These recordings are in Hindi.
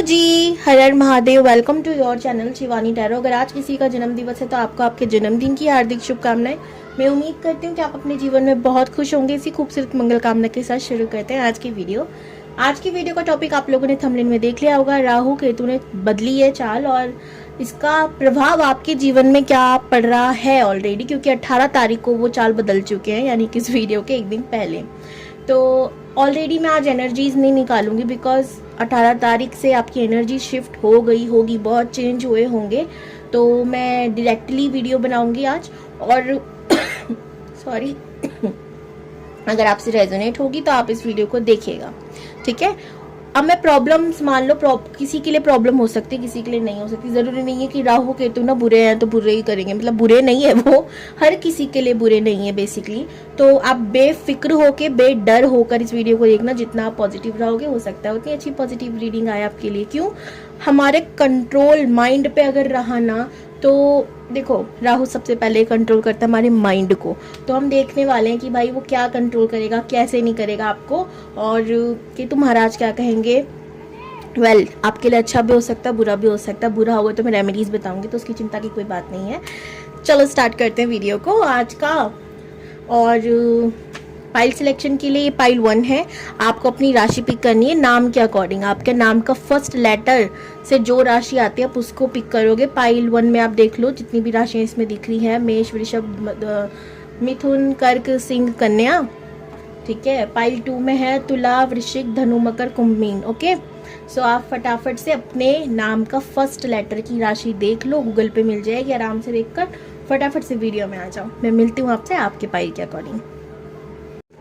जी, हर हर Mahadev. Welcome to your channel Shivani tarot. अगर आज किसी का जन्म दिवस है तो आपको आपके जन्मदिन की हार्दिक शुभकामनाएं। मैं उम्मीद करती हूँ कि आप अपने जीवन में बहुत खुश होंगे। इसी खूबसूरत मंगल कामना के साथ शुरू करते हैं आज की वीडियो। आज की वीडियो का टॉपिक आप लोगों ने थंबनेल में देख लिया होगा। राहु केतु ने बदली है चाल और इसका प्रभाव आपके जीवन में क्या पड़ रहा है ऑलरेडी, क्योंकि 18 तारीख को वो चाल बदल चुके हैं, यानी कि इस वीडियो के एक दिन पहले। तो ऑलरेडी मैं आज एनर्जीज नहीं निकालूंगी बिकॉज 18 तारीख से आपकी एनर्जी शिफ्ट हो गई होगी, बहुत चेंज हुए होंगे। तो मैं डायरेक्टली वीडियो बनाऊंगी आज और सॉरी अगर आपसे रेजोनेट होगी तो आप इस वीडियो को देखिएगा, ठीक है। अब मैं प्रॉब्लम्स मान लो किसी के लिए प्रॉब्लम हो सकती है, किसी के लिए नहीं हो सकती। जरूरी नहीं है कि राहु केतु ना बुरे हैं तो बुरे ही करेंगे, मतलब बुरे नहीं है, वो हर किसी के लिए बुरे नहीं है बेसिकली। तो आप बेफिक्र होके बेडर होकर इस वीडियो को देखना। जितना आप पॉजिटिव रहोगे हो सकता है उतनी अच्छी पॉजिटिव रीडिंग आए आपके लिए। क्यों? हमारे कंट्रोल माइंड पे अगर रहा ना तो देखो, राहु सबसे पहले कंट्रोल करता है हमारे माइंड को। तो हम देखने वाले हैं कि भाई वो क्या कंट्रोल करेगा, कैसे नहीं करेगा आपको, और कि तुम महाराज क्या कहेंगे। आपके लिए अच्छा भी हो सकता है, बुरा भी हो सकता है। बुरा होगा तो मैं रेमेडीज बताऊंगी, तो उसकी चिंता की कोई बात नहीं है। चलो स्टार्ट करते हैं वीडियो को आज का। और पाइल सिलेक्शन के लिए ये पाइल 1 है। आपको अपनी राशि पिक करनी है नाम के अकॉर्डिंग। आपके नाम का फर्स्ट लेटर से जो राशि आती है आप उसको पिक करोगे। पाइल 1 में आप देख लो जितनी भी राशियां इसमें दिख रही हैं, मेष, वृषभ, मिथुन, कर्क, सिंह, कन्या, ठीक है। पाइल 2 में है तुला, वृश्चिक, धनु, मकर, कुंभ, मीन। ओके, सो आप फटाफट से अपने नाम का फर्स्ट लेटर की राशि देख लो, गूगल पे मिल जाएगी। आराम से देखकर फटाफट से वीडियो में आ जाओ। मैं मिलती हूँ आपसे आपके पाइल के अकॉर्डिंग।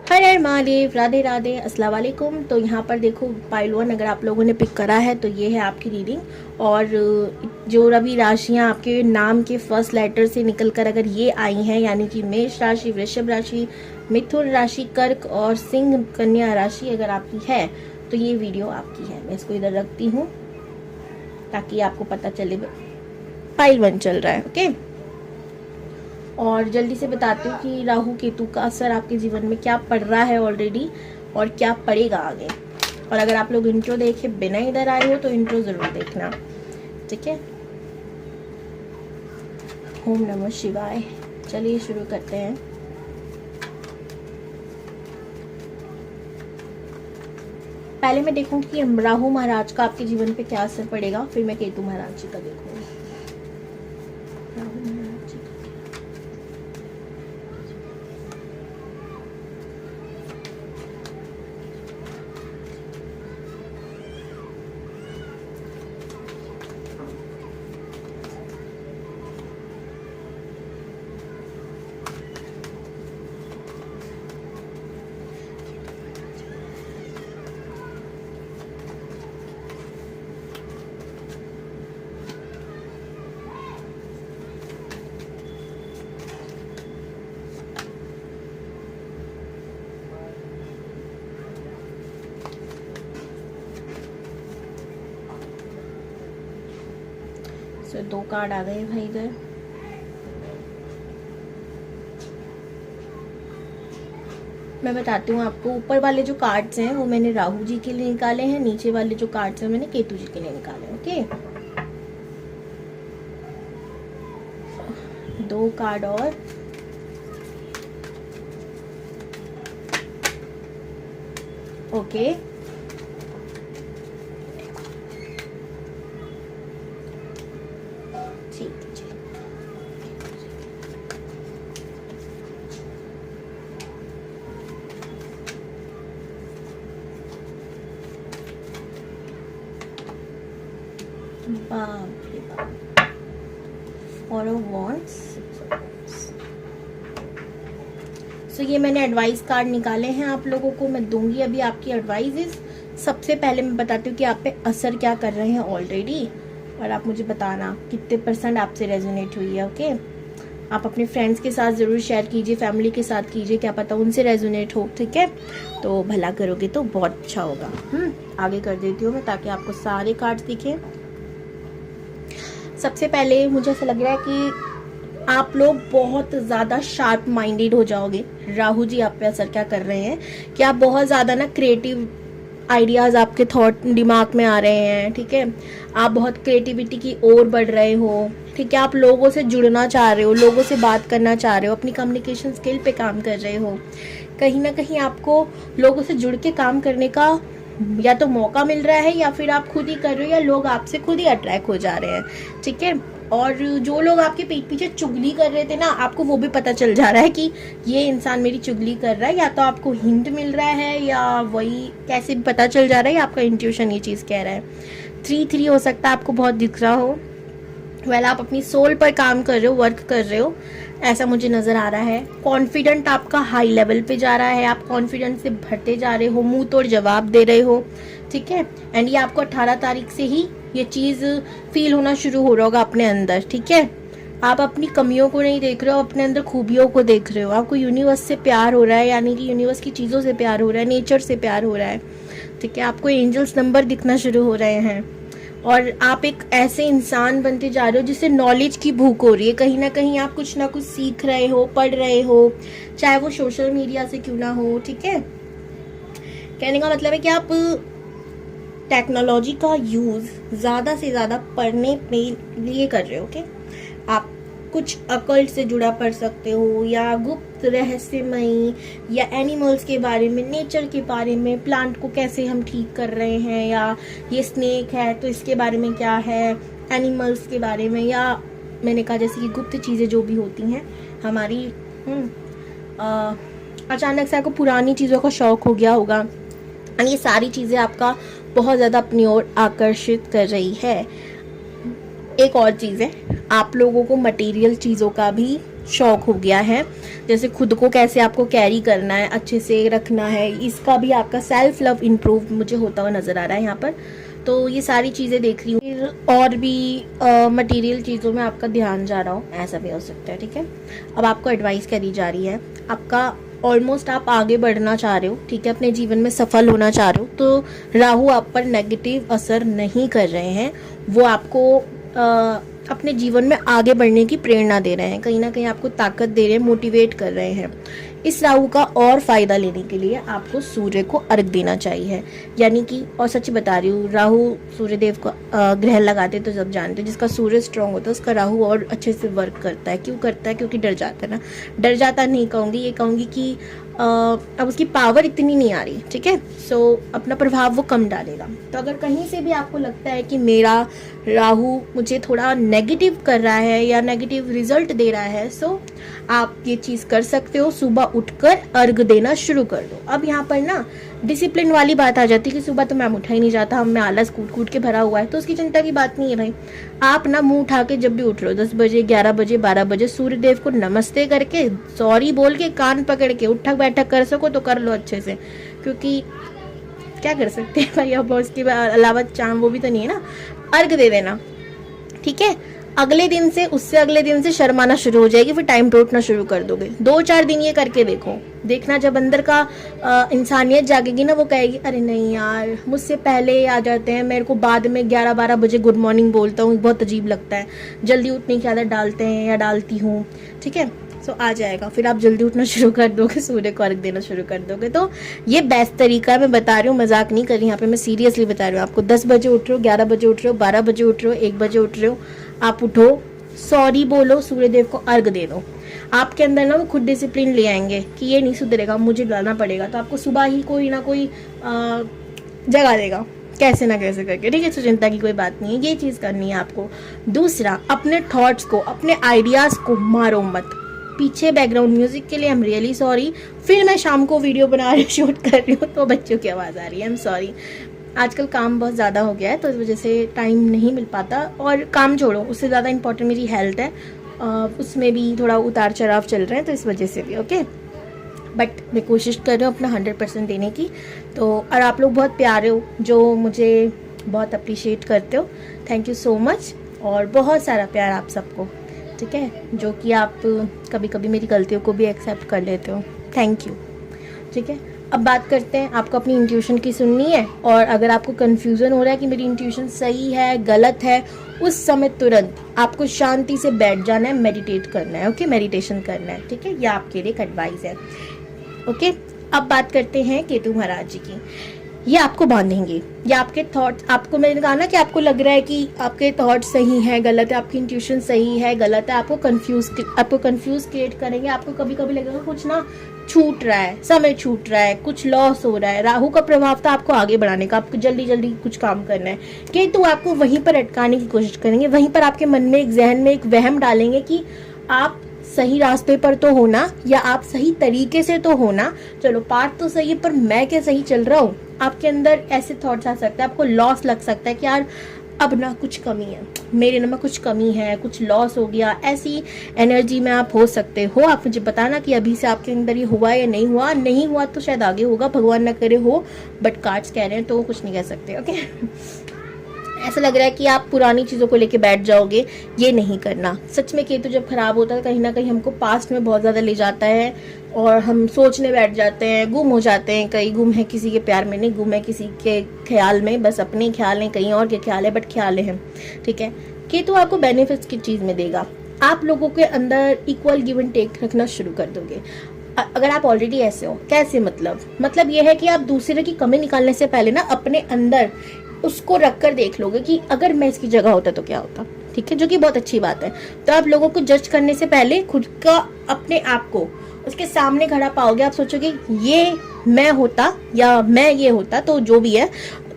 हर हर महादेव, राधे राधे, अस्सलाम वालेकुम। तो यहाँ पर देखो पाइल 1 अगर आप लोगों ने पिक करा है तो ये है आपकी रीडिंग। और जो अभी राशियाँ आपके नाम के फर्स्ट लेटर से निकलकर अगर ये आई हैं, यानी कि मेष राशि, वृषभ राशि, मिथुन राशि, कर्क और सिंह कन्या राशि अगर आपकी है तो ये वीडियो आपकी है। मैं इसको इधर रखती हूँ ताकि आपको पता चले पाइल 1 चल रहा है। ओके, और जल्दी से बताती हूँ कि राहु केतु का असर आपके जीवन में क्या पड़ रहा है ऑलरेडी और क्या पड़ेगा आगे। और अगर आप लोग इंट्रो देखे बिना इधर आए हो तो इंट्रो जरूर देखना, ठीक है। ओम नमः शिवाय। चलिए शुरू करते हैं। पहले मैं देखूंगी कि राहु महाराज का आपके जीवन पे क्या असर पड़ेगा, फिर मैं केतु महाराज जी का देखूंगी। राहु महाराज जी तो 2 कार्ड आ गए भाई इधर। मैं बताती हूँ आपको, ऊपर वाले जो कार्ड्स हैं वो मैंने राहु जी के लिए निकाले हैं, नीचे वाले जो कार्ड्स हैं मैंने केतु जी के लिए निकाले। ओके, 2 कार्ड और ओके। और सो ये मैंने एडवाइस कार्ड निकाले हैं आप लोगों को, मैं दूंगी अभी आपकी एडवाइजेस। सबसे पहले मैं बताती हूँ कि आप पे असर क्या कर रहे हैं ऑलरेडी, और आप मुझे बताना कितने % आपसे रेजोनेट हुई है। ओके, आप अपने फ्रेंड्स के साथ ज़रूर शेयर कीजिए, फैमिली के साथ कीजिए, क्या पता उनसे रेजोनेट हो, ठीक है। तो भला करोगे तो बहुत अच्छा होगा। आगे कर देती हूँ मैं ताकि आपको सारे कार्ड्स दिखें। सबसे पहले मुझे ऐसा लग रहा है कि आप लोग बहुत ज़्यादा शार्प माइंडेड हो जाओगे। राहु जी आप पे असर क्या कर रहे हैं कि आप बहुत ज़्यादा ना क्रिएटिव आइडियाज़ आपके थॉट दिमाग में आ रहे हैं, ठीक है। आप बहुत क्रिएटिविटी की ओर बढ़ रहे हो, ठीक है। आप लोगों से जुड़ना चाह रहे हो, लोगों से बात करना चाह रहे हो, अपनी कम्युनिकेशन स्किल पे काम कर रहे हो। कहीं ना कहीं आपको लोगों से जुड़ के काम करने का या तो मौका मिल रहा है, या फिर आप खुद ही कर रहे हो, या लोग आपसे खुद ही अट्रैक्ट हो जा रहे हैं, ठीक है। और जो लोग आपके पीठ पीछे चुगली कर रहे थे ना, आपको वो भी पता चल जा रहा है कि ये इंसान मेरी चुगली कर रहा है, या तो आपको हिंट मिल रहा है, या वही कैसे भी पता चल जा रहा है, या आपका इंट्यूशन ये चीज़ कह रहा है। 3-3 हो सकता है आपको बहुत दिख रहा हो। आप अपनी सोल पर काम कर रहे हो, वर्क कर रहे हो, ऐसा मुझे नज़र आ रहा है। कॉन्फिडेंट आपका हाई लेवल पे जा रहा है, आप कॉन्फिडेंस से भरते जा रहे हो, मुंह तोड़ जवाब दे रहे हो, ठीक है। एंड ये आपको 18 तारीख से ही ये चीज़ फील होना शुरू हो रहा होगा अपने अंदर, ठीक है। आप अपनी कमियों को नहीं देख रहे हो, अपने अंदर खूबियों को देख रहे हो। आपको यूनिवर्स से प्यार हो रहा है, यानी कि यूनिवर्स की चीज़ों से प्यार हो रहा है, नेचर से प्यार हो रहा है, ठीक है। आपको एंजल्स नंबर दिखना शुरू हो रहे हैं, और आप एक ऐसे इंसान बनते जा रहे हो जिससे नॉलेज की भूख हो रही है। कहीं ना कहीं आप कुछ ना कुछ सीख रहे हो, पढ़ रहे हो, चाहे वो सोशल मीडिया से क्यों ना हो, ठीक है। कहने का मतलब है कि आप टेक्नोलॉजी का यूज़ ज़्यादा से ज़्यादा पढ़ने के लिए कर रहे हो, ओके। आप कुछ अकल्ट से जुड़ा पढ़ सकते हो, या गुप्त रहस्यमयी, या एनिमल्स के बारे में, नेचर के बारे में, प्लांट को कैसे हम ठीक कर रहे हैं, या ये स्नेक है तो इसके बारे में क्या है, एनिमल्स के बारे में, या मैंने कहा जैसे कि गुप्त चीज़ें जो भी होती हैं हमारी। अचानक से आपको पुरानी चीज़ों का शौक हो गया होगा, और ये सारी चीज़ें आपका बहुत ज़्यादा अपनी ओर आकर्षित कर रही है। एक और चीज़ है, आप लोगों को मटेरियल चीज़ों का भी शौक हो गया है, जैसे खुद को कैसे आपको कैरी करना है, अच्छे से रखना है, इसका भी आपका सेल्फ लव इम्प्रूव मुझे होता हुआ नज़र आ रहा है यहाँ पर। तो ये सारी चीज़ें देख रही हूँ, और भी मटेरियल चीज़ों में आपका ध्यान जा रहा हो, ऐसा भी हो सकता है, ठीक है। अब आपको एडवाइस करी जा रही है, आपका ऑलमोस्ट आप आगे बढ़ना चाह रहे हो, ठीक है, अपने जीवन में सफल होना चाह रहे हो, तो राहु आप पर नेगेटिव असर नहीं कर रहे हैं। वो आपको अपने जीवन में आगे बढ़ने की प्रेरणा दे रहे हैं, कहीं ना कहीं आपको ताकत दे रहे हैं, मोटिवेट कर रहे हैं। इस राहु का और फ़ायदा लेने के लिए आपको सूर्य को अर्घ देना चाहिए, यानी कि, और सच बता रही हूँ, राहु सूर्यदेव को ग्रह लगाते तो सब जानते हैं, जिसका सूर्य स्ट्रांग होता है उसका राहु और अच्छे से वर्क करता है। क्यों करता है? क्योंकि डर जाता है ना, डर जाता नहीं कहूँगी, ये कहूँगी कि अब उसकी पावर इतनी नहीं आ रही, ठीक है। सो अपना प्रभाव वो कम डालेगा। तो अगर कहीं से भी आपको लगता है कि मेरा राहु मुझे थोड़ा नेगेटिव कर रहा है या नेगेटिव रिजल्ट दे रहा है, सो आप ये चीज़ कर सकते हो, सुबह उठकर अर्घ देना शुरू कर दो। अब यहाँ पर ना डिसिप्लिन वाली बात आ जाती है कि सुबह तो मैम उठा ही नहीं जाता, हम में आलस कूट कूट के भरा हुआ है, तो उसकी चिंता की बात नहीं है भाई। आप ना मुंह उठा के जब भी उठ रहे हो, 10 बजे, 11 बजे, 12 बजे, सूर्य देव को नमस्ते करके, सॉरी बोल के, कान पकड़ के, उठक बैठक कर सको तो कर लो अच्छे से, क्योंकि क्या कर सकते हैं भाई, अब उसके अलावा चाम वो भी तो नहीं है ना। अर्घ दे देना, ठीक है। अगले दिन से, उससे अगले दिन से शर्माना शुरू हो जाएगी, फिर टाइम टूटना शुरू कर दोगे। 2-4 दिन ये करके देखो, देखना जब अंदर का इंसानियत जागेगी ना, वो कहेगी अरे नहीं यार, मुझसे पहले आ जाते हैं, मेरे को बाद में 11-12 बजे गुड मॉर्निंग बोलता हूँ, बहुत अजीब लगता है, जल्दी उठने की आदत डालते हैं या डालती हूँ, ठीक है। सो आ जाएगा, फिर आप जल्दी उठना शुरू कर दोगे, सूर्य को अर्घ देना शुरू कर दोगे। तो ये बेस्ट तरीका है, मैं बता रही हूँ, मजाक नहीं कर रही यहाँ पे, मैं सीरियसली बता रही हूँ आपको। 10 बजे उठ रहे हो, 11 बजे उठ रहे हो, 12 बजे उठ रहे हो, 1 बजे उठ रहे हो, आप उठो, सॉरी बोलो, सूर्यदेव को अर्घ दे दो। आपके अंदर ना वो खुद डिसिप्लिन ले आएंगे कि ये नहीं सुधरेगा, मुझे लाना पड़ेगा, तो आपको सुबह ही कोई ना कोई जगा देगा, कैसे ना कैसे करके, ठीक है। तो चिंता की कोई बात नहीं है, ये चीज़ करनी है आपको। दूसरा, अपने थॉट्स को, अपने आइडियाज़ को मारो मत। पीछे बैकग्राउंड म्यूजिक के लिए आई एम रियली सॉरी। फिर मैं शाम को वीडियो बना रही, शूट कर रही हूँ, तो बच्चों की आवाज़ आ रही है, आई एम सॉरी। आजकल काम बहुत ज़्यादा हो गया है, तो इस वजह से टाइम नहीं मिल पाता, और काम छोड़ो, उससे ज़्यादा इंपॉर्टेंट मेरी हेल्थ है, उसमें भी थोड़ा उतार चढ़ाव चल रहे हैं, तो इस वजह से भी, ओके। बट मैं कोशिश कर रही हूँ अपना 100% देने की। तो और आप लोग बहुत प्यारे हो, जो मुझे बहुत अप्रिशिएट करते हो, थैंक यू सो मच, और बहुत सारा प्यार आप सबको, ठीक है, जो कि आप कभी कभी मेरी गलतियों को भी एक्सेप्ट कर लेते हो, थैंक यू, ठीक है। अब बात करते हैं, आपको अपनी इंट्यूशन की सुननी है, और अगर आपको कन्फ्यूज़न हो रहा है कि मेरी इंट्यूशन सही है गलत है, उस समय तुरंत आपको शांति से बैठ जाना है, मेडिटेट करना है, ओके, मेडिटेशन करना है, ठीक है। यह आपके लिए एक एडवाइस है, ओके। अब बात करते हैं केतु महाराज जी की। ये आपको बांधेंगे। या आपके थॉट्स, आपको मैंने कहा ना कि आपको लग रहा है कि आपके थॉट्स सही है गलत है, आपकी इंट्यूशन सही है गलत है, आपको कंफ्यूज क्रिएट करेंगे। आपको कभी कभी लगेगा कुछ ना छूट रहा है, समय छूट रहा है, कुछ लॉस हो रहा है। राहु का प्रभाव था आपको आगे बढ़ाने का, आपको जल्दी जल्दी कुछ काम करना है। केतु आपको वहीं पर अटकाने की कोशिश करेंगे, वहीं पर आपके मन में एक जहन में एक वहम डालेंगे कि आप सही रास्ते पर तो होना, या आप सही तरीके से तो होना, चलो पार्ट तो सही है पर मैं क्या सही चल रहा हूँ। आपके अंदर ऐसे थॉट्स आ सकते हैं, आपको लॉस लग सकता है कि यार अब ना कुछ कमी है, मेरे ना में कुछ कमी है, कुछ लॉस हो गया। ऐसी एनर्जी में आप हो सकते हो। आप मुझे बताना कि अभी से आपके अंदर ये हुआ या नहीं हुआ। नहीं हुआ तो शायद आगे होगा, भगवान ना करे हो, बट कार्ड्स कह रहे हैं तो कुछ नहीं कह सकते। ओके ऐसा लग रहा है कि आप पुरानी चीज़ों को लेके बैठ जाओगे, ये नहीं करना। सच में केतु जब खराब होता है कहीं ना कहीं हमको पास्ट में बहुत ज़्यादा ले जाता है और हम सोचने बैठ जाते हैं, गुम हो जाते हैं। कहीं गुम है किसी के प्यार में नहीं, गुम है किसी के ख्याल में, बस अपने ख्याल हैं, कहीं और के ख्याल है बट ख्याल हैं। ठीक है, केतु आपको बेनिफिट्स की चीज़ में देगा। आप लोगों के अंदर इक्वल गिव एंड टेक रखना शुरू कर दोगे। अगर आप ऑलरेडी ऐसे हो, कैसे मतलब ये है कि आप दूसरे की कमी निकालने से पहले ना अपने अंदर उसको रख कर देख लोगे कि अगर मैं इसकी जगह होता तो क्या होता। ठीक है, जो कि बहुत अच्छी बात है। तो आप लोगों को जज करने से पहले खुद का, अपने आप को उसके सामने खड़ा पाओगे। आप सोचोगे ये मैं होता या मैं ये होता तो जो भी है,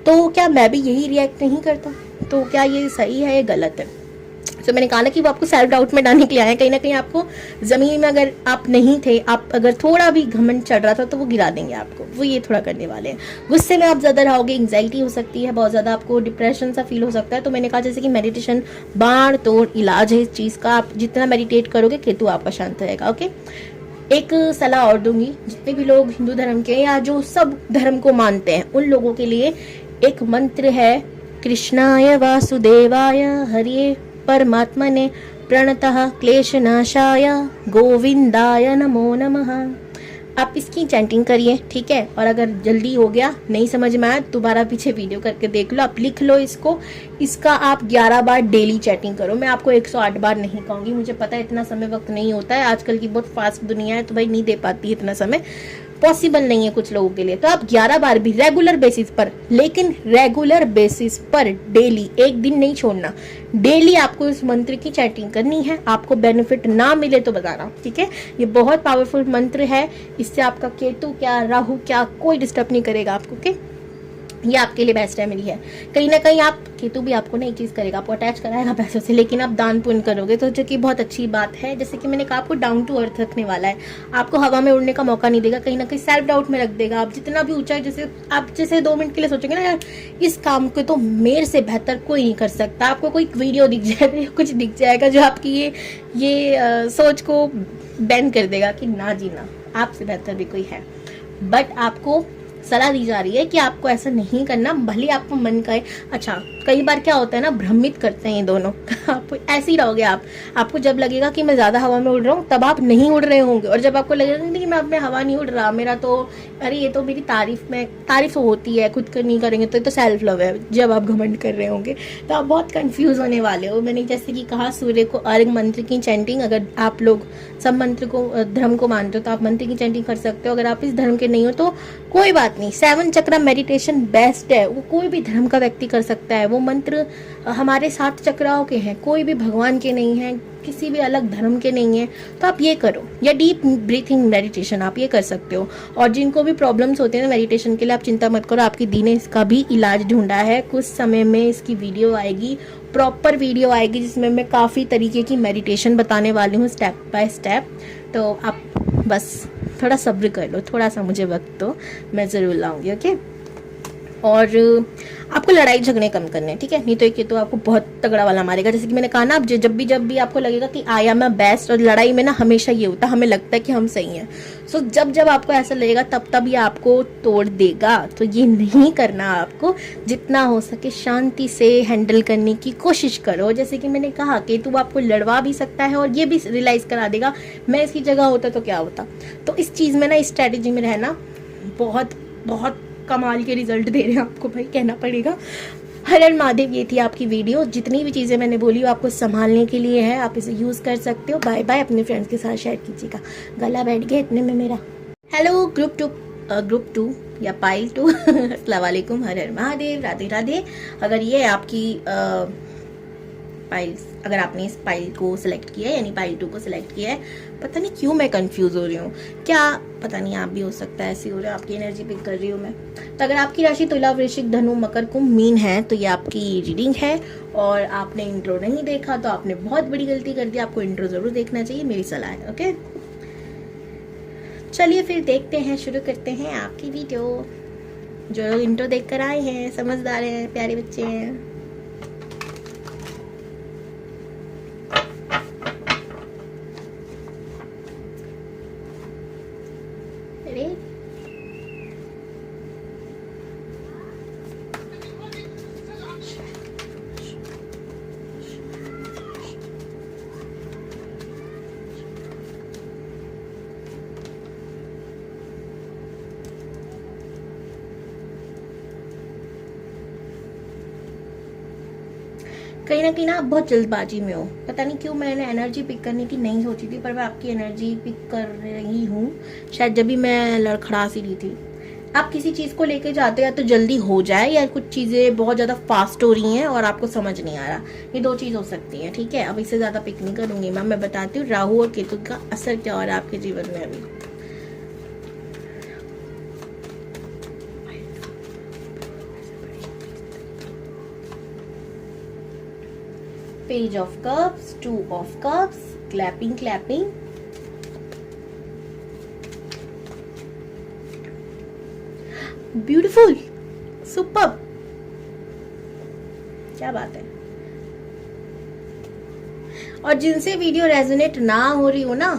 तो क्या मैं भी यही रिएक्ट नहीं करता, तो क्या ये सही है या गलत है। तो मैंने कहा ना कि वो आपको सेल्फ डाउट में डालने के लिए आए हैं। कहीं ना कहीं आपको जमीन में अगर आप नहीं थे, आप अगर थोड़ा भी घमंड चढ़ रहा था तो वो गिरा देंगे आपको, वो ये थोड़ा करने वाले हैं। गुस्से में आप ज्यादा रहोगे, एंग्जाइटी हो सकती है बहुत ज्यादा, आपको डिप्रेशन सा फील हो सकता है। तो मैंने कहा जैसे कि मेडिटेशन बाढ़ तोड़ इलाज है इस चीज का। आप जितना मेडिटेट करोगे केतु आपका शांत रहेगा। ओके, एक सलाह और दूंगी, जितने भी लोग हिंदू धर्म के या जो सब धर्म को मानते हैं उन लोगों के लिए एक मंत्र है, कृष्णाय वासुदेवाय हरिये परमात्मने प्रणतः क्लेशनाशाय गोविंदाय नमो नमः। आप इसकी चैंटिंग करिए, ठीक है। और अगर जल्दी हो गया, नहीं समझ में आया, दोबारा पीछे वीडियो करके देख लो, आप लिख लो इसको। इसका आप 11 बार डेली चैटिंग करो। मैं आपको 108 बार नहीं कहूँगी, मुझे पता है इतना समय वक्त नहीं होता है, आजकल की बहुत फास्ट दुनिया है तो भाई नहीं दे पाती इतना समय, पॉसिबल नहीं है कुछ लोगों के लिए। तो आप 11 बार भी रेगुलर बेसिस पर, लेकिन रेगुलर बेसिस पर डेली, एक दिन नहीं छोड़ना, डेली आपको इस मंत्र की चैटिंग करनी है। आपको बेनिफिट ना मिले तो बताना, ठीक है। ये बहुत पावरफुल मंत्र है, इससे आपका केतु क्या, राहु क्या, कोई डिस्टर्ब नहीं करेगा आपको। ओके, ये आपके लिए बेस्ट रेमेडी है। कहीं ना कहीं आप, केतु भी आपको नई चीज करेगा, आपको अटैच कराएगा पैसों से, लेकिन आप दान पुण्य करोगे तो जो कि बहुत अच्छी बात है। जैसे कि मैंने कहा आपको डाउन टू अर्थ रखने वाला है, आपको हवा में उड़ने का मौका नहीं देगा, कहीं ना कहीं सेल्फ डाउट में रख देगा। आप जितना भी ऊंचा, जैसे आप जैसे 2 मिनट के लिए सोचोगे ना यार इस काम को तो मेरे से बेहतर कोई नहीं कर सकता, आपको कोई वीडियो दिख जाएगा, कुछ दिख जाएगा जो आपकी ये सोच को बैन कर देगा कि ना जी ना, आपसे बेहतर भी कोई है। बट आपको सलाह दी जा रही है कि आपको ऐसा नहीं करना, भले आपको मन करे। अच्छा, कई बार क्या होता है ना, भ्रमित करते हैं ये दोनों आप ऐसे ही रहोगे। आपको जब लगेगा कि मैं ज्यादा हवा में उड़ रहा हूँ तब आप नहीं उड़ रहे होंगे, और जब आपको लगेगा कि मैं अपने हवा नहीं उड़ रहा, मेरा तो अरे ये तो मेरी तारीफ होती है, खुद कर नहीं करेंगे तो सेल्फ लव है, जब आप घमंड कर रहे होंगे तो आप बहुत कंफ्यूज होने वाले हो। मैंने जैसे कि कहा सूर्य को अर्घ मंत्र की चैंटिंग, अगर आप लोग सब मंत्र को, धर्म को मानते हो तो आप मंत्र की चैंटिंग कर सकते हो। अगर आप इस धर्म के नहीं हो तो कोई बात नहीं, 7 चक्र मेडिटेशन बेस्ट है, वो कोई भी धर्म का व्यक्ति कर सकता है। वो मंत्र हमारे 7 चक्राओं के हैं, कोई भी भगवान के नहीं है, किसी भी अलग धर्म के नहीं है, तो आप ये करो। या डीप ब्रीथिंग मेडिटेशन आप ये कर सकते हो। और जिनको भी प्रॉब्लम्स होते हैं ना मेडिटेशन के लिए, आप चिंता मत करो, आपकी दी ने इसका भी इलाज ढूंढा है। कुछ समय में इसकी वीडियो आएगी, प्रॉपर वीडियो आएगी, जिसमें मैं काफ़ी तरीके की मेडिटेशन बताने वाली हूँ स्टेप बाय स्टेप। तो आप बस थोड़ा सब्र कर लो, थोड़ा सा मुझे वक्त दो, मैं ज़रूर लाऊंगी। ओके, और आपको लड़ाई झगड़े कम करने हैं, ठीक है, नहीं तो एक तो आपको बहुत तगड़ा वाला मारेगा। जैसे कि मैंने कहा ना, आप जब भी आपको लगेगा कि आई एम बेस्ट, और लड़ाई में ना हमेशा ये होता है, हमें लगता है कि हम सही हैं। सो जब आपको ऐसा लगेगा तब ये आपको तोड़ देगा। तो ये नहीं करना, आपको जितना हो सके शांति से हैंडल करने की कोशिश करो। जैसे कि मैंने कहा कि तू आपको लड़वा भी सकता है और ये भी रियलाइज करा देगा मैं इसकी जगह होता तो क्या होता। तो इस चीज़ में ना, इस स्ट्रेटेजी में रहना बहुत बहुत कमाल के रिजल्ट दे रहे हैं आपको, भाई कहना पड़ेगा। हर हर महादेव, ये थी आपकी वीडियो। जितनी भी चीज़ें मैंने बोली वो आपको संभालने के लिए है, आप इसे यूज़ कर सकते हो। बाय बाय, अपने फ्रेंड्स के साथ शेयर कीजिएगा। गला बैठ गया इतने में मेरा। हेलो ग्रुप 2, ग्रुप 2 या पाइल 2 अस्सलाम वालेकुम, हर हर महादेव, राधे राधे। अगर ये आपकी पाइल, अगर आपने इस पाइल को सिलेक्ट किया है यानी पाइल 2 को सिलेक्ट किया है, पता नहीं क्यों मैं कंफ्यूज हो रही हूँ, क्या पता नहीं, आप भी हो सकता है ऐसी हो रहा है, आपकी एनर्जी पिक कर रही हूँ मैं। तो अगर आपकी राशि तुला, वृश्चिक, धनु, मकर, कुंभ, मीन है तो ये आपकी रीडिंग है। और आपने इंट्रो नहीं देखा तो आपने बहुत बड़ी गलती कर दी, आपको इंट्रो जरूर देखना चाहिए, मेरी सलाह है। ओके, चलिए फिर देखते हैं, शुरू करते हैं आपकी वीडियो। जो लोग इंट्रो देख कर आए हैं, समझदार हैं, प्यारे बच्चे हैं। कहीं ना कहीं ना आप बहुत जल्दबाजी में हो, पता नहीं क्यों। मैंने एनर्जी पिक करने की नहीं सोची थी, पर मैं आपकी एनर्जी पिक कर रही हूँ। शायद जब भी मैं लड़खड़ा सी रही थी, आप किसी चीज को लेके जाते हैं तो जल्दी हो जाए, या कुछ चीजें बहुत ज्यादा फास्ट हो रही हैं और आपको समझ नहीं आ रहा। ये दो चीज हो सकती है, ठीक है। अब इससे ज्यादा पिक नहीं करूंगी मैं बताती हूँ राहु और केतु का असर क्या हो रहा है आपके जीवन में अभी। Page of Cups, 2 of Cups, clapping, beautiful, superb, क्या बात है। और जिनसे वीडियो रेजोनेट ना हो रही हो ना,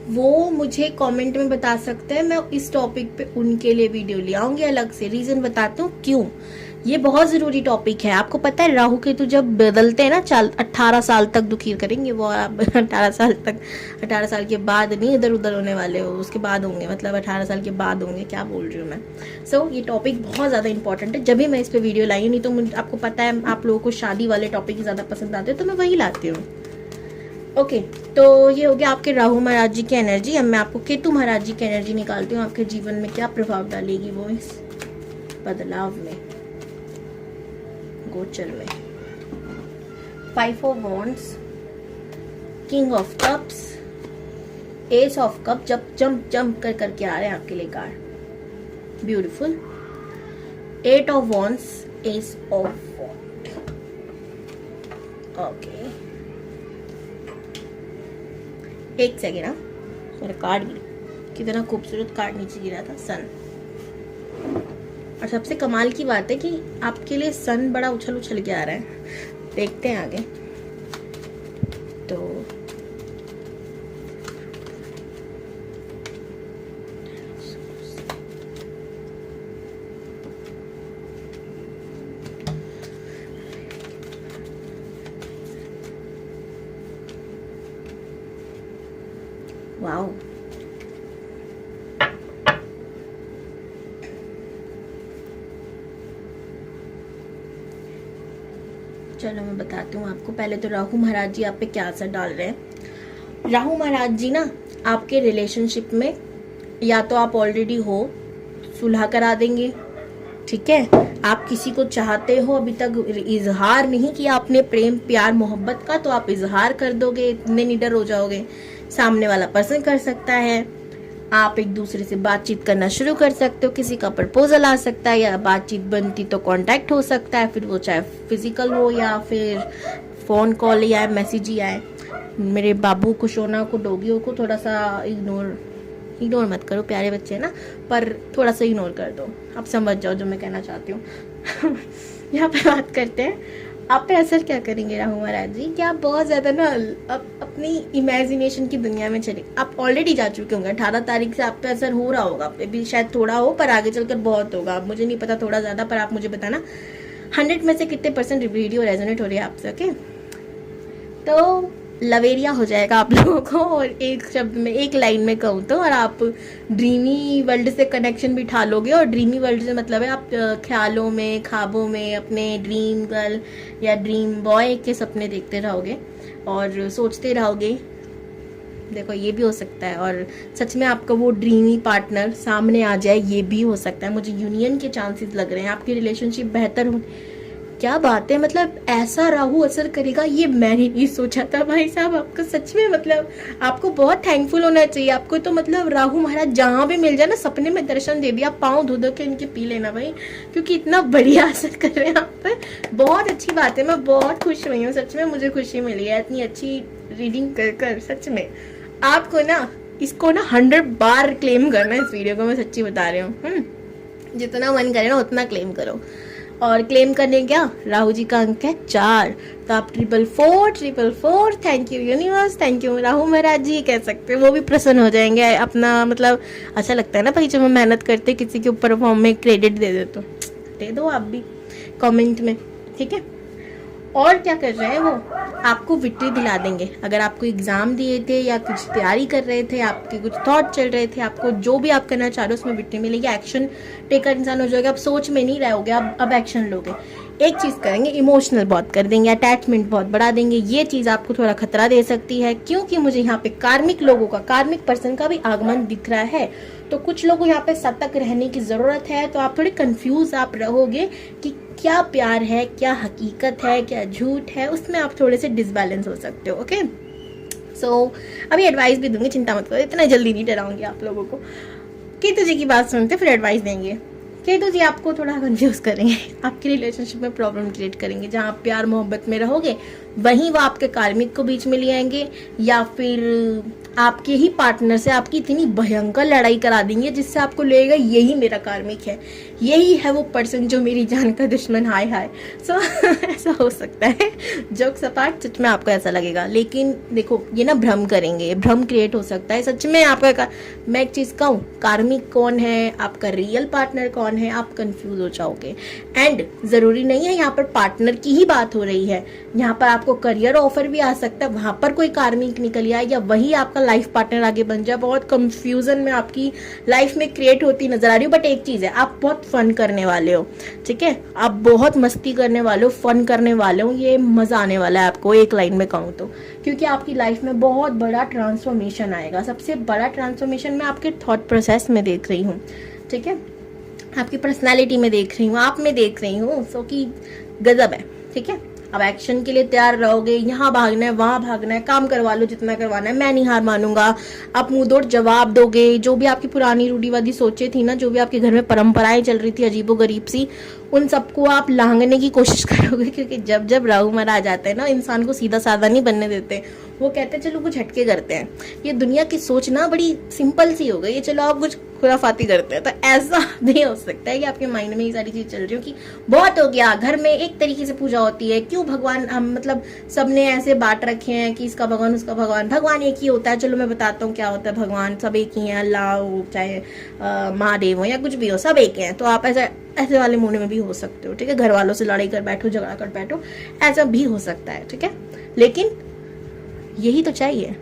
वो मुझे कमेंट में बता सकते हैं, मैं इस टॉपिक पे उनके लिए वीडियो ले आऊंगी अलग से। रीजन बताती हूँ क्यों, ये बहुत जरूरी टॉपिक है। आपको पता है राहु केतु जब बदलते हैं ना, 18 साल तक दुखी करेंगे वो। आप 18 साल तक, 18 साल के बाद नहीं इधर उधर होने वाले हो, उसके बाद होंगे, मतलब 18 साल के बाद होंगे, क्या बोल रही हूँ मैं। सो ये टॉपिक बहुत ज्यादा इंपॉर्टेंट है। जब भी मैं इस पे वीडियो लाई, नहीं तो आपको पता है आप लोगों को शादी वाले टॉपिक ज्यादा पसंद आते हैं, तो मैं वही लाती हूँ। ओके, तो ये हो गया आपके राहु महाराज जी की एनर्जी। अब मैं आपको केतु महाराज जी की एनर्जी निकालती हूँ, आपके जीवन में क्या प्रभाव डालेगी वो इस बदलाव में, गोचर में। 5 of wands, king of cups, ace of cup, जब जंप कर करके आ रहे हैं आपके लिए card, beautiful. 8 of wands, ace of wand, okay. एक सेकेंड, ना मेरा कार्ड गिरा, कितना खूबसूरत कार्ड नीचे गिरा था, सन। और सबसे कमाल की बात है कि आपके लिए सन बड़ा उछल उछल के आ रहा है। देखते हैं आगे। तो वाओ, चलो मैं बताती हूँ आपको। पहले तो राहु महाराज जी आप पे क्या असर डाल रहे हैं। राहु महाराज जी ना आपके रिलेशनशिप में, या तो आप ऑलरेडी हो, सुलह करा देंगे, ठीक है। आप किसी को चाहते हो, अभी तक इजहार नहीं किया आपने प्रेम प्यार मोहब्बत का, तो आप इजहार कर दोगे, इतने निडर हो जाओगे। सामने वाला पर्सन कर सकता है, आप एक दूसरे से बातचीत करना शुरू कर सकते हो, किसी का प्रपोजल आ सकता है, या बातचीत बनती तो कांटेक्ट हो सकता है, फिर वो चाहे फिजिकल हो या फिर फोन कॉल या मैसेज ही आए। मेरे बाबू को, शोना को, डोगियों को थोड़ा सा इग्नोर मत करो, प्यारे बच्चे हैं ना, पर थोड़ा सा इग्नोर कर दो, आप समझ जाओ जो मैं कहना चाहती हूँ। यहाँ पे बात करते हैं आप पे असर क्या करेंगे राहु महाराज जी, कि आप बहुत ज्यादा ना अपनी इमेजिनेशन की दुनिया में चले। आप ऑलरेडी जा चुके होंगे, 18 तारीख से आप पे असर हो रहा होगा, अभी शायद थोड़ा हो, पर आगे चलकर बहुत होगा। मुझे नहीं पता थोड़ा ज्यादा, पर आप मुझे बताना 100 में से कितने % वीडियो रेजोनेट हो रही है आपसे। ओके, तो लवेरिया हो जाएगा आप लोगों को। और एक शब्द में, एक लाइन में कहूँ तो, और आप ड्रीमी वर्ल्ड से कनेक्शन भी उठा लोगे। और ड्रीमी वर्ल्ड से मतलब है आप ख्यालों में, ख्वाबों में अपने ड्रीम गर्ल या ड्रीम बॉय के सपने देखते रहोगे और सोचते रहोगे देखो ये भी हो सकता है, और सच में आपका वो ड्रीमी पार्टनर सामने आ जाए, ये भी हो सकता है। मुझे यूनियन के चांसेस लग रहे हैं, आपकी रिलेशनशिप बेहतर हो। क्या बात है, मतलब ऐसा राहु असर करेगा ये मैंने नहीं सोचा था भाई साहब। आपको सच में मतलब आपको बहुत थैंकफुल होना चाहिए। आपको तो मतलब राहु महाराज जहाँ भी मिल जाए ना, सपने में दर्शन दे दिया, पाँव धो धो के इनके पी लेना भाई, क्योंकि इतना बढ़िया असर कर रहे हैं आप पर। बहुत अच्छी बात है, मैं बहुत खुश हुई हूँ, सच में मुझे खुशी मिली है इतनी अच्छी रीडिंग कर कर। सच में आपको ना इसको ना 100 बार क्लेम करना है इस वीडियो को, मैं सच्ची बता रही हूँ। जितना मन करे ना उतना क्लेम करो। और क्लेम करने क्या, राहु जी का अंक है 4, तो आप 444 thank you universe, thank you Rahu Maharaj ji कह सकते हैं। वो भी प्रसन्न हो जाएंगे अपना, मतलब अच्छा लगता है ना भाई जब हम मेहनत करते किसी के ऊपर वो हमें क्रेडिट दे दे, तो दे दो आप भी कमेंट में, ठीक है। और क्या कर रहे हैं वो, आपको विक्ट्री दिला देंगे। अगर आपको एग्जाम दिए थे या कुछ तैयारी कर रहे थे, आपके कुछ थॉट चल रहे थे, आपको जो भी आप करना चाह रहे हो उसमें विक्ट्री मिलेगी। एक्शन टेकर इंसान हो जाएगा, आप सोच में नहीं रहोगे, अब एक्शन लोगे। एक चीज करेंगे, इमोशनल बहुत कर देंगे, अटैचमेंट बहुत बढ़ा देंगे। ये चीज आपको थोड़ा खतरा दे सकती है, क्योंकि मुझे यहाँ पे कार्मिक लोगों का, कार्मिक पर्सन का भी आगमन दिख रहा है। तो कुछ लोगों यहाँ पे सतर्क रहने की जरूरत है। तो आप थोड़े कंफ्यूज आप रहोगे कि क्या प्यार है, क्या हकीकत है, क्या झूठ है, उसमें आप थोड़े से डिसबैलेंस हो सकते हो। ओके, सो अभी एडवाइस भी दूंगी, चिंता मत करो, इतना जल्दी नहीं डराऊंगी आप लोगों को। केतु जी की बात सुनते फिर एडवाइस देंगे। केतु जी आपको थोड़ा कंफ्यूज करेंगे, आपकी रिलेशनशिप में प्रॉब्लम क्रिएट करेंगे। जहाँ आप प्यार मोहब्बत में रहोगे वहीं वो आपके कार्मिक को बीच में ले आएंगे, या फिर आपके ही पार्टनर से आपकी इतनी भयंकर लड़ाई करा देंगे जिससे आपको लगेगा यही मेरा कार्मिक है, यही है वो पर्सन जो मेरी जान का दुश्मन। हाय हाय, सो ऐसा हो सकता है, जोक सपाट, सच में आपको ऐसा लगेगा। लेकिन देखो ये ना भ्रम करेंगे, भ्रम क्रिएट हो सकता है सच में आपका। मैं एक चीज कहूँ, कार्मिक कौन है, आपका रियल पार्टनर कौन है, आप कंफ्यूज हो जाओगे। एंड जरूरी नहीं है यहाँ पर पार्टनर की ही बात हो रही है, यहाँ पर आपको करियर ऑफर भी आ सकता है, वहां पर कोई कार्मिक निकल आए, या वही आपका लाइफ पार्टनर आगे बन जाए। बहुत कंफ्यूजन में आपकी लाइफ में क्रिएट होती नजर आ रही हो। बट एक चीज है, आप बहुत फन करने वाले हो, ठीक है, आप बहुत मस्ती करने वाले हो, फन करने वाले हो, ये मजा आने वाला है आपको, एक लाइन में कहूँ तो। क्योंकि आपकी लाइफ में बहुत बड़ा ट्रांसफॉर्मेशन आएगा। सबसे बड़ा ट्रांसफॉर्मेशन मैं आपके थॉट प्रोसेस में देख रही हूँ, ठीक है, आपकी पर्सनैलिटी में देख रही हूँ, आप में देख रही हूँ, सो कि गजब है, ठीक है। अब एक्शन के लिए तैयार रहोगे, यहाँ भागना है, वहां भागना है, काम करवा लो जितना करवाना है, मैं नहीं हार मानूंगा। आप मुंह तोड़ जवाब दोगे, जो भी आपकी पुरानी रूढ़िवादी सोचे थी ना, जो भी आपके घर में परंपराएं चल रही थी अजीबो गरीब सी, उन सबको आप लांघने की कोशिश करोगे। क्योंकि जब जब राहु महाराज जाते हैं ना, इंसान को सीधा साधा नहीं बनने देते। वो कहते हैं चलो कुछ हटके करते हैं, ये दुनिया की सोच ना बड़ी सिंपल सी हो गई है, चलो आप कुछ खुराफाती करते हैं। तो ऐसा नहीं हो सकता है कि आपके माइंड में ये सारी चीज चल रही हो कि बहुत हो गया, घर में एक तरीके से पूजा होती है, क्यों भगवान हम मतलब सबने ऐसे बांट रखे हैं कि इसका भगवान उसका भगवान। भगवान एक ही होता है, चलो मैं बताता हूँ क्या होता है। भगवान सब एक ही है, अल्लाह हो चाहे महादेव हो या कुछ भी हो, सब एक है। तो आप ऐसे वाले मूड में भी हो सकते हो, ठीक है, घर वालों से लड़ाई कर बैठो, झगड़ा कर बैठो, ऐसा भी हो सकता है, ठीक है। लेकिन यही तो चाहिए,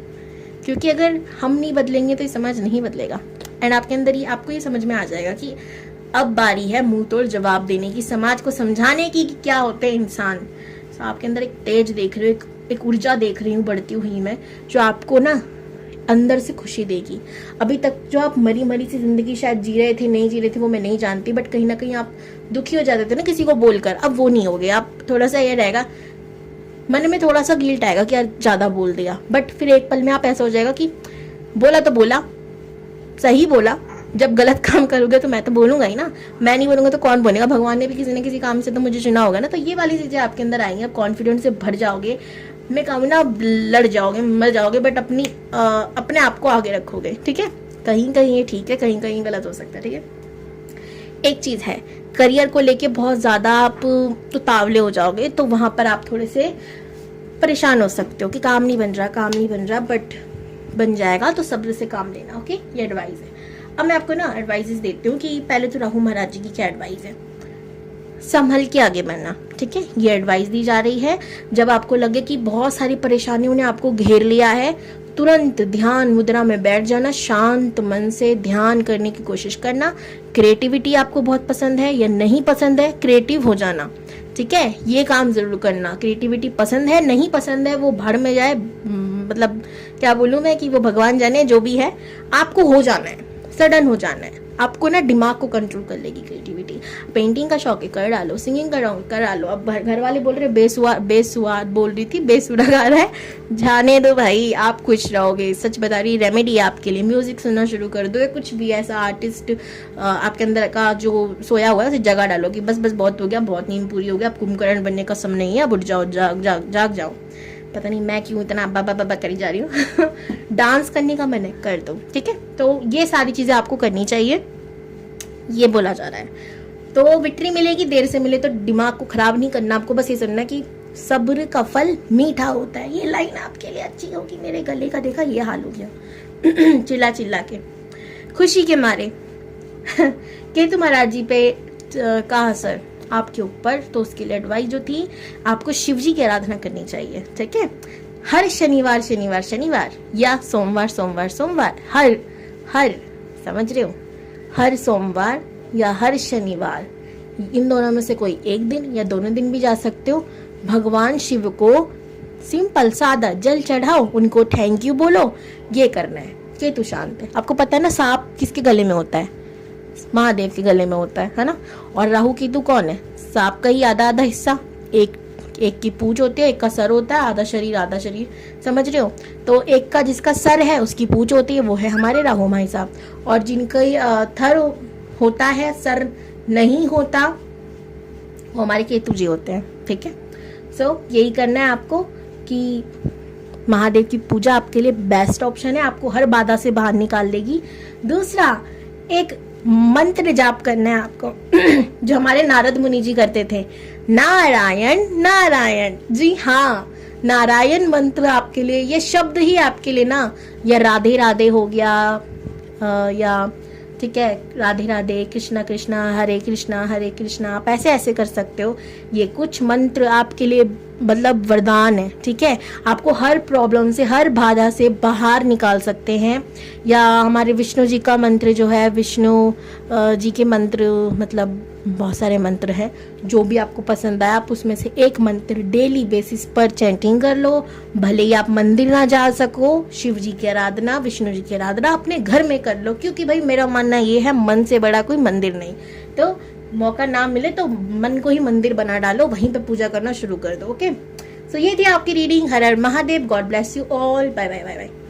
क्योंकि अगर हम नहीं बदलेंगे तो ये समाज नहीं बदलेगा। एंड आपके अंदर ही आपको ये समझ में आ जाएगा कि अब बारी है मुंह तोड़ जवाब देने की, समाज को समझाने की कि क्या होते हैं इंसान। तो आपके अंदर एक तेज देख रही हूँ, एक ऊर्जा देख रही हूँ बढ़ती हुई मैं, जो आपको ना अंदर से खुशी देगी। अभी तक जो आप मरी मरी सी जिंदगी शायद जी रहे थे, नहीं जी रहे थे, वो मैं नहीं जानती, बट कहीं ना कहीं आप दुखी हो जाते थे ना किसी को बोलकर, अब वो नहीं हो गए। आप थोड़ा सा ये रहेगा मन में, थोड़ा सा गिल्ट आएगा कि यार ज्यादा बोल दिया, बट फिर एक पल में आप ऐसा हो जाएगा कि बोला तो बोला, सही बोला। जब गलत काम करोगे तो मैं तो बोलूंगा ही ना, मैं नहीं बोलूंगा तो कौन बोलेगा। भगवान ने भी किसी न किसी काम से तो मुझे चुना होगा ना। तो ये वाली चीजें आपके अंदर आएंगी, आप कॉन्फिडेंस से भर जाओगे, मैं कहूँ ना लड़ जाओगे, मर जाओगे, बट अपने आप को आगे रखोगे, ठीक है। कहीं कहीं ये ठीक है, कहीं कहीं गलत हो सकता है, ठीक है। एक चीज है, करियर को लेके बहुत ज्यादा आप उतावले हो जाओगे, तो वहां पर आप थोड़े से परेशान हो सकते हो कि काम नहीं बन रहा, बट बन जाएगा, तो सब्र से काम लेना, ओके। ये एडवाइस है। अब मैं आपको ना एडवाइजेस देती हूँ कि पहले तो राहु महाराज जी की क्या एडवाइस है, संभल के आगे बढ़ना, ठीक है। ये एडवाइस दी जा रही है, जब आपको लगे कि बहुत सारी परेशानियों ने आपको घेर लिया है, तुरंत ध्यान मुद्रा में बैठ जाना, शांत मन से ध्यान करने की कोशिश करना। क्रिएटिविटी आपको बहुत पसंद है या नहीं पसंद है, क्रिएटिव हो जाना, ठीक है, ये काम जरूर करना। क्रिएटिविटी पसंद है नहीं पसंद है वो भाड़ में जाए, मतलब क्या बोलूं मैं कि वो भगवान जाने, जो भी है आपको हो जाना है, सडन हो जाना है। आपको ना दिमाग को कंट्रोल कर लेगी क्रिएटिविटी। पेंटिंग का शौक है कर डालो, सिंगिंग करा लो। अब घर वाले बोल रहे बेसुआद बोल रही थी, बेसुरा गा रहा है, जाने दो भाई, आप खुश रहोगे। सच बता रही, रेमेडी आपके लिए। म्यूजिक सुनना शुरू कर दो, या कुछ भी ऐसा आर्टिस्ट आपके अंदर का जो सोया हुआ है उसे जगा डालो कि बस बहुत हो गया, बहुत नींद पूरी हो गया, अब कुंभकर्ण बनने का समय नहीं है, अब उठ जाओ, जाग जाओ। पता नहीं मैं क्यों इतना बाबा करी जा रही हूँ। डांस करने का मन है, कर दो, ठीक है। तो ये सारी चीजें आपको करनी चाहिए, ये बोला जा रहा है। तो विक्ट्री मिलेगी, देर से मिले तो दिमाग को खराब नहीं करना, आपको बस ये सुनना कि सब्र का फल मीठा होता है। ये लाइन आपके लिए अच्छी होगी। मेरे गले का देखा ये हाल हो गया। चिल्ला के खुशी के मारे केतु महाराज जी पे कहा असर आपके ऊपर, तो उसके लिए एडवाइस जो थी, आपको शिव जी की आराधना करनी चाहिए, ठीक है। हर शनिवार या सोमवार, हर समझ रहे हो, हर सोमवार या हर शनिवार, इन दोनों में से कोई एक दिन या दोनों दिन भी जा सकते हो। भगवान शिव को सिंपल सादा जल चढ़ाओ, उनको थैंक यू बोलो, ये करना है। केतु शांत है, आपको पता है ना सांप किसके गले में होता है, महादेव के गले में होता है ना। और राहु केतु कौन है, सांप का ही आधा हिस्सा, एक की पूंछ होती है, एक का सर होता है, आधा शरीर, समझ रहे हो। तो एक का जिसका सर है उसकी पूंछ होती है, वो है हमारे राहु भाई साहब। और जिनका थर होता है, सर नहीं होता, वो हमारे केतु जी होते हैं, ठीक है। सो यही करना है आपको कि महादेव की पूजा आपके लिए बेस्ट ऑप्शन है, आपको हर बाधा से बाहर निकाल देगी। दूसरा, एक मंत्र जाप करना है आपको, जो हमारे नारद मुनि जी करते थे, नारायण। जी हाँ, नारायण मंत्र आपके लिए, ये शब्द ही आपके लिए ना, या राधे राधे हो गया, या ठीक है, राधे राधे, कृष्णा कृष्णा, हरे कृष्णा, आप ऐसे कर सकते हो। ये कुछ मंत्र आपके लिए मतलब वरदान है, ठीक है। आपको हर प्रॉब्लम से, हर बाधा से बाहर निकाल सकते हैं। या हमारे विष्णु जी का मंत्र जो है, विष्णु जी के मंत्र, मतलब बहुत सारे मंत्र हैं, जो भी आपको पसंद आए आप उसमें से एक मंत्र डेली बेसिस पर चैंटिंग कर लो। भले ही आप मंदिर ना जा सको, शिव जी की आराधना, विष्णु जी की आराधना अपने घर में कर लो, क्योंकि भाई मेरा मानना ये है, मन से बड़ा कोई मंदिर नहीं। तो मौका ना मिले तो मन को ही मंदिर बना डालो, वहीं पे पूजा करना शुरू कर दो, ओके। सो ये थी आपकी रीडिंग। हर हर Mahadev, god bless you all, bye bye bye bye.